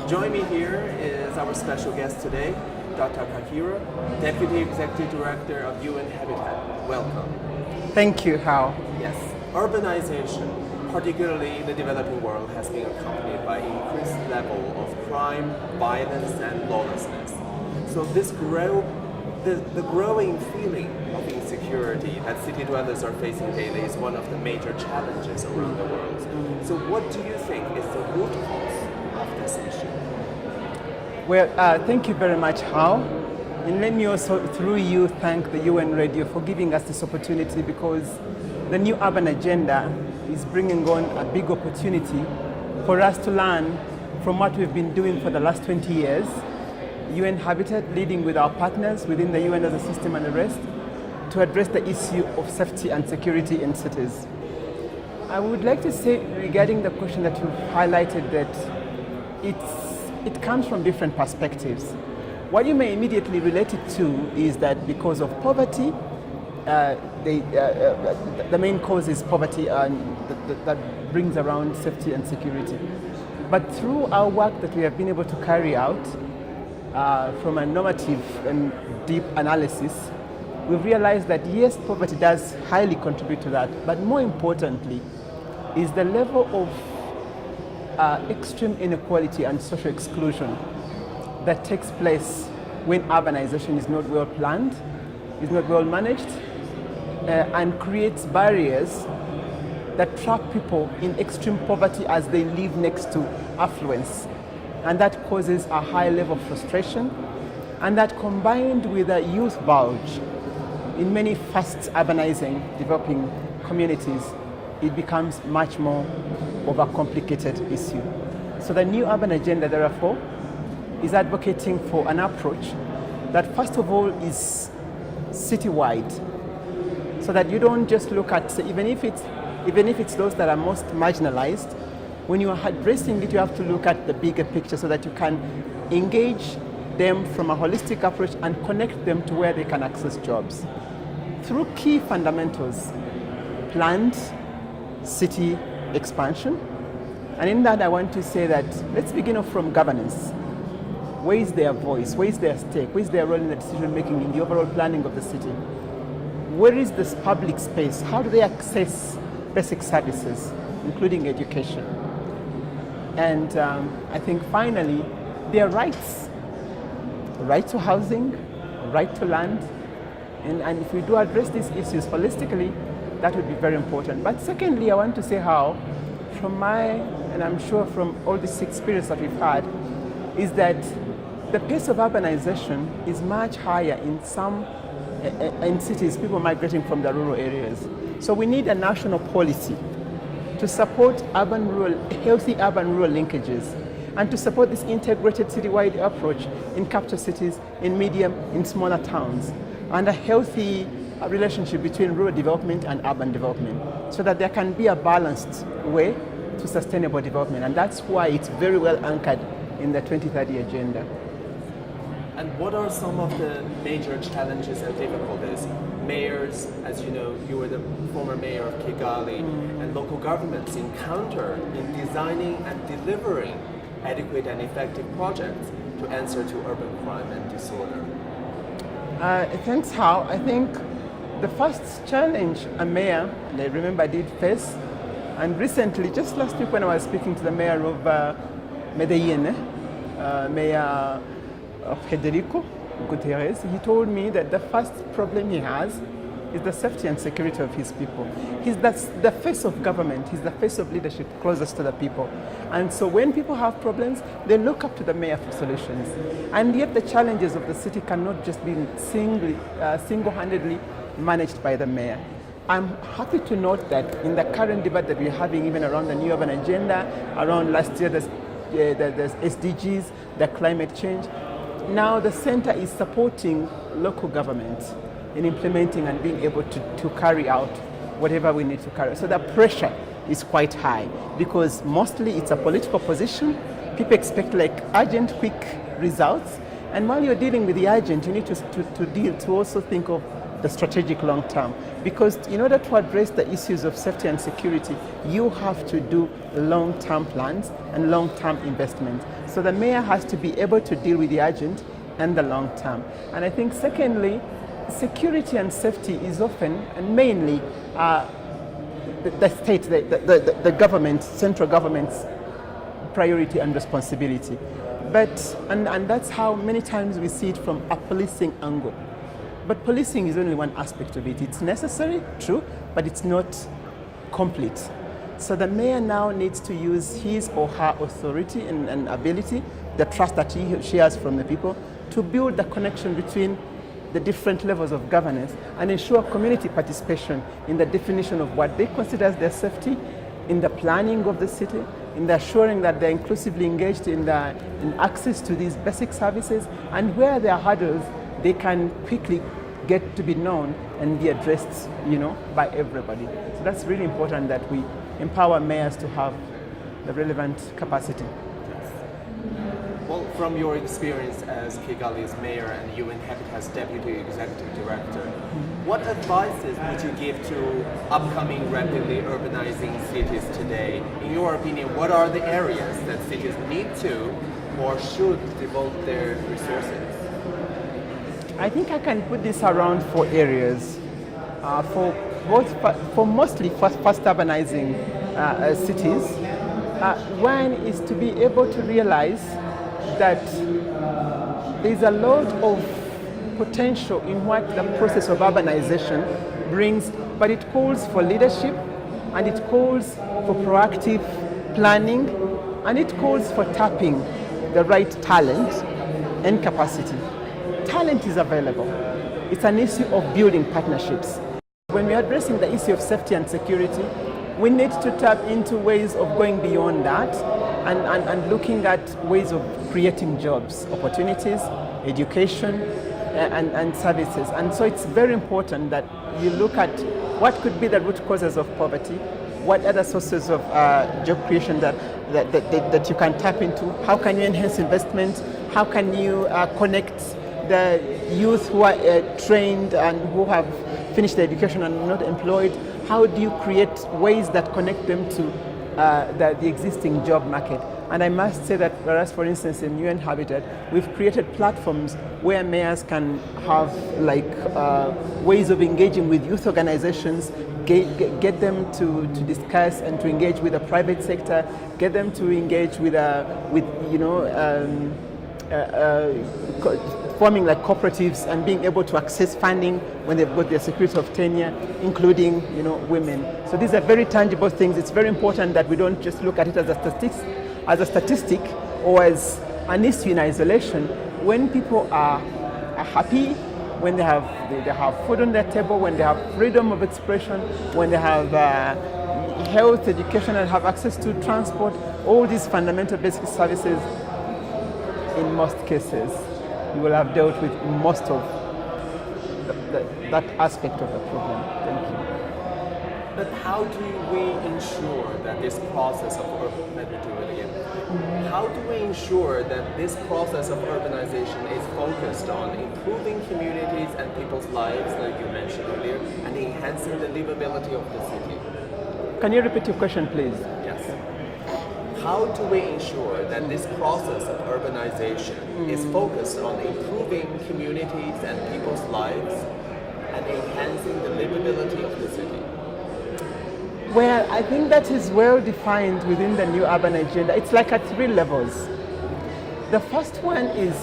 Join me here is our special guest today, Dr. Kakira, Deputy Executive Director of UN Habitat. Welcome. Thank you, Hao. Yes, urbanization, particularly in the developing world, has been accompanied by increased level of crime, violence, and lawlessness. So the growing feeling of insecurity that city dwellers are facing daily is one of the major challenges around the world. So what do you think is the root cause of this issue? Well, thank you very much, Hao. And let me also, through you, thank the UN Radio for giving us this opportunity, because the new urban agenda is bringing on a big opportunity for us to learn from what we've been doing for the last 20 years. UN Habitat leading with our partners within the UN as a system and the rest to address the issue of safety and security in cities. I would like to say regarding the question that you've highlighted that it comes from different perspectives. What you may immediately relate it to is that because of poverty, the main cause is poverty, and that brings around safety and security. But through our work that we have been able to carry out, from a normative and deep analysis, we've realized that yes, poverty does highly contribute to that, but more importantly is the level of extreme inequality and social exclusion that takes place when urbanization is not well planned, is not well managed, and creates barriers that trap people in extreme poverty as they live next to affluence. And that causes a high level of frustration, and that combined with a youth bulge in many fast urbanizing, developing communities, it becomes much more of a complicated issue. So the new urban agenda, therefore, is advocating for an approach that first of all is citywide, so that you don't just look at, even if it's those that are most marginalized, when you are addressing it, you have to look at the bigger picture so that you can engage them from a holistic approach and connect them to where they can access jobs. Through key fundamentals, planned city expansion. And in that, I want to say that let's begin off from governance. Where is their voice? Where is their stake? Where is their role in the decision making in the overall planning of the city? Where is this public space? How do they access basic services, including education? And I think finally, their rights, right to housing, right to land, and if we do address these issues holistically, that would be very important. But secondly, I want to say how, from and I'm sure from all this experience that we've had, is that the pace of urbanization is much higher in cities, people migrating from the rural areas. So we need a national policy to support healthy urban-rural linkages, and to support this integrated citywide approach in capital cities, in medium, in smaller towns, and a healthy relationship between rural development and urban development, so that there can be a balanced way to sustainable development. And that's why it's very well anchored in the 2030 agenda. And what are some of the major challenges and difficulties mayors, as you know, you were the former mayor of Kigali, and local governments encounter in designing and delivering adequate and effective projects to answer to urban crime and disorder? Thanks, Hao. I think the first challenge a mayor, and I remember I did face, and recently, just last week when I was speaking to the mayor of Medellin, Mayor Federico Gutierrez, he told me that the first problem he has is the safety and security of his people. He's the face of government, he's the face of leadership closest to the people. And so when people have problems, they look up to the mayor for solutions. And yet the challenges of the city cannot just be single-handedly managed by the mayor. I'm happy to note that in the current debate that we're having, even around the new urban agenda, around last year there's SDGs, the climate change, now the center is supporting local governments in implementing and being able to carry out whatever we need to carry. So the pressure is quite high because mostly it's a political position. People expect like urgent, quick results. And while you're dealing with the urgent, you need to also think of the strategic long term. Because in order to address the issues of safety and security, you have to do long-term plans and long-term investments. So the mayor has to be able to deal with the urgent and the long term. And I think secondly, security and safety is often and mainly the state, the government, central government's priority and responsibility. But, and that's how many times we see it from a policing angle. But policing is only one aspect of it. It's necessary, true, but it's not complete. So the mayor now needs to use his or her authority and ability, the trust that she has from the people, to build the connection between the different levels of governance and ensure community participation in the definition of what they consider as their safety, in the planning of the city, in the assuring that they're inclusively engaged in access to these basic services, and where there are hurdles, they can quickly get to be known and be addressed, by everybody. So that's really important that we empower mayors to have the relevant capacity. Well, from your experience as Kigali's mayor and UN Habitat's deputy executive director, what advices would you give to upcoming rapidly urbanizing cities today? In your opinion, what are the areas that cities need to or should devote their resources? I think I can put this around 4 areas. For mostly fast urbanizing cities, one is to be able to realize that there's a lot of potential in what the process of urbanization brings, but it calls for leadership, and it calls for proactive planning, and it calls for tapping the right talent and capacity. Talent is available. It's an issue of building partnerships. When we're addressing the issue of safety and security, we need to tap into ways of going beyond that and looking at ways of creating jobs, opportunities, education, and services. And so it's very important that you look at what could be the root causes of poverty, what other sources of job creation that you can tap into, how can you enhance investment, how can you connect the youth who are trained and who have finished their education and not employed, how do you create ways that connect them to the existing job market? And I must say that whereas, for instance, in UN Habitat, we've created platforms where mayors can have ways of engaging with youth organizations, get them to discuss and to engage with the private sector, get them to engage with forming cooperatives and being able to access funding when they've got their security of tenure, including women. So these are very tangible things. It's very important that we don't just look at it as a statistic or as an issue in isolation. When people are happy, when they have food on their table, when they have freedom of expression, when they have health, education, and have access to transport, all these fundamental basic services, in most cases, you will have dealt with most of that aspect of the problem. Thank you. But how do we ensure that this process of how do we ensure that this process of urbanization is focused on improving communities and people's lives, like you mentioned earlier, and enhancing the livability of the city? Can you repeat your question, please? Yes. How do we ensure that this process of urbanization is focused on improving communities and people's lives and enhancing the livability of the city? Well, I think that is well defined within the new urban agenda. It's like at 3 levels. The first one is,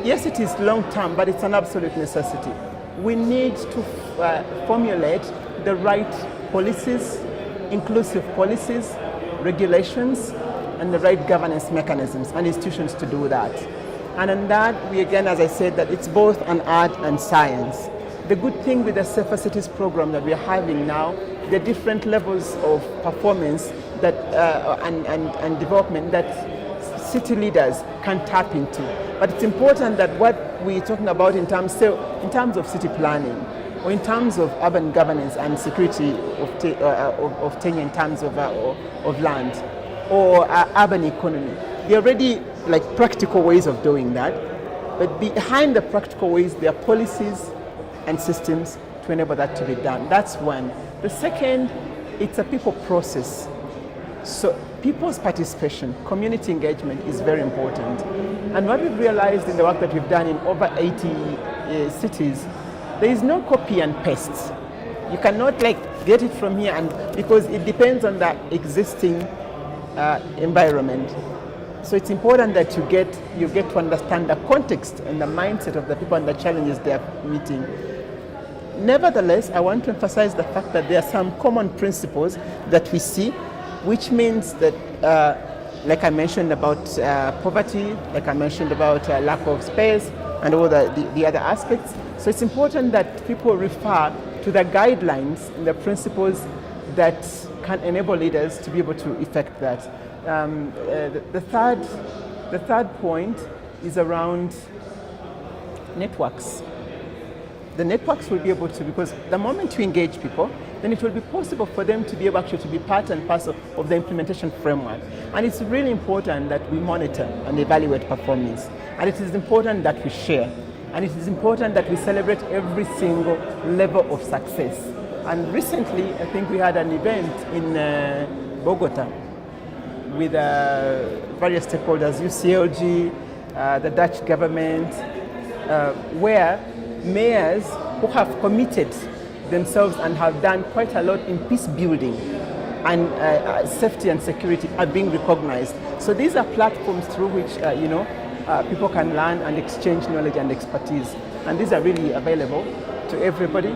yes, it is long term, but it's an absolute necessity. We need to formulate the right policies, inclusive policies, regulations, and the right governance mechanisms and institutions to do that. And in that, we again, as I said, that it's both an art and science. The good thing with the Safer Cities program that we are having now, the different levels of performance that and development that city leaders can tap into. But it's important that what we're talking about in terms of city planning, or in terms of urban governance and security of tenure in terms of land, or urban economy, there are already practical ways of doing that. But behind the practical ways, there are policies, and systems to enable that to be done. That's one. The second, it's a people process. So people's participation, community engagement is very important. And what we've realized in the work that we've done in over 80 cities, there is no copy and paste. You cannot get it from here, and because it depends on the existing environment. So it's important that you get to understand the context and the mindset of the people and the challenges they are meeting. Nevertheless, I want to emphasize the fact that there are some common principles that we see, which means that, like I mentioned about poverty, like I mentioned about lack of space, and all the other aspects. So it's important that people refer to the guidelines and the principles that can enable leaders to be able to effect that. The third point is around networks. The networks will be able to, because the moment you engage people, then it will be possible for them to be able actually to be part and parcel of the implementation framework. And it's really important that we monitor and evaluate performance. And it is important that we share. And it is important that we celebrate every single level of success. And recently, I think we had an event in Bogota with various stakeholders, UCLG, the Dutch government, where mayors who have committed themselves and have done quite a lot in peace building and safety and security are being recognized. So these are platforms through which people can learn and exchange knowledge and expertise. And these are really available to everybody.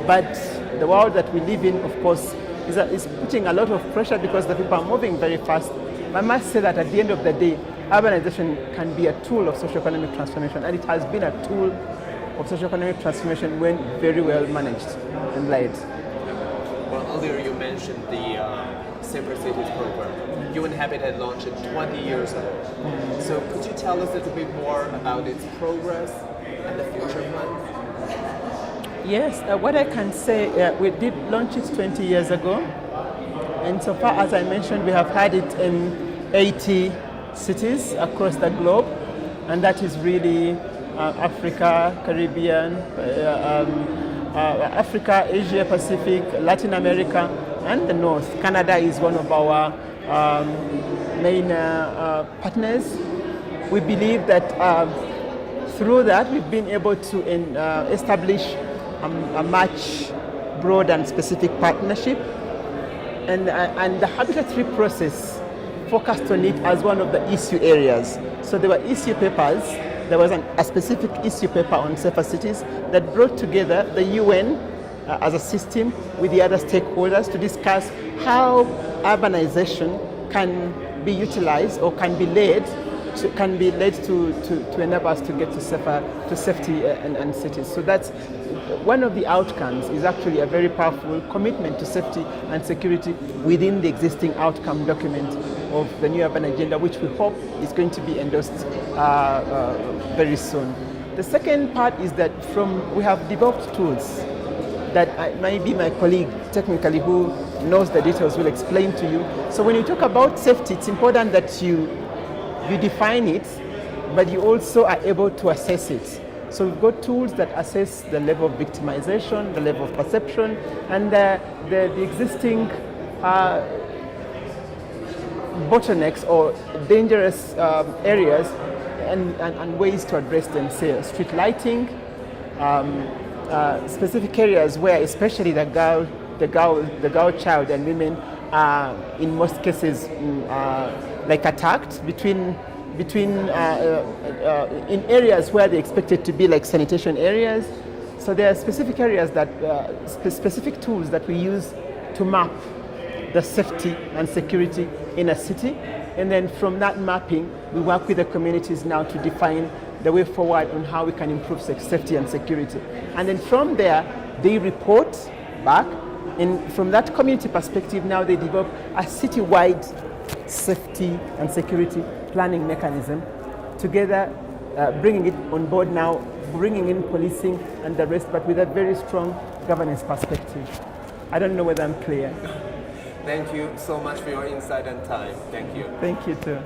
But the world that we live in, of course, is putting a lot of pressure because the people are moving very fast. I must say that at the end of the day, urbanization can be a tool of socioeconomic transformation, and it has been a tool of socioeconomic transformation when very well managed and led. Well, earlier you mentioned the Safer Cities program. UN Habitat launched it 20 years ago. So could you tell us a little bit more about its progress and the future plans? Yes, what I can say, we did launch it 20 years ago. And so far, as I mentioned, we have had it in 80 cities across the globe. And that is really Africa, Caribbean, Africa, Asia Pacific, Latin America, and the North. Canada is one of our main partners. We believe that through that we've been able to establish a much broad and specific partnership, and the Habitat 3 process focused on it as one of the issue areas. So there were issue papers. There was a specific issue paper on safer cities that brought together the UN as a system with the other stakeholders to discuss how urbanization can be utilized or can be led to enable us to get to safety and cities. So that's one of the outcomes, is actually a very powerful commitment to safety and security within the existing outcome document of the new urban agenda, which we hope is going to be endorsed very soon. The second part is that we have developed tools that maybe my colleague technically who knows the details will explain to you. So when you talk about safety, it's important that you define it, but you also are able to assess it. So we've got tools that assess the level of victimization, the level of perception, and the existing bottlenecks or dangerous areas and ways to address them. Say street lighting, specific areas where especially the girl child and women are in most cases attacked in areas where they're expected to be like sanitation areas. So there are specific areas that specific tools that we use to map the safety and security in a city, and then from that mapping we work with the communities now to define the way forward on how we can improve safety and security. And then from there they report back, and from that community perspective now they develop a city-wide safety and security planning mechanism together, bringing it on board now, bringing in policing and the rest, but with a very strong governance perspective. I don't know whether I'm clear. Thank you so much for your insight and time. Thank you. Thank you too.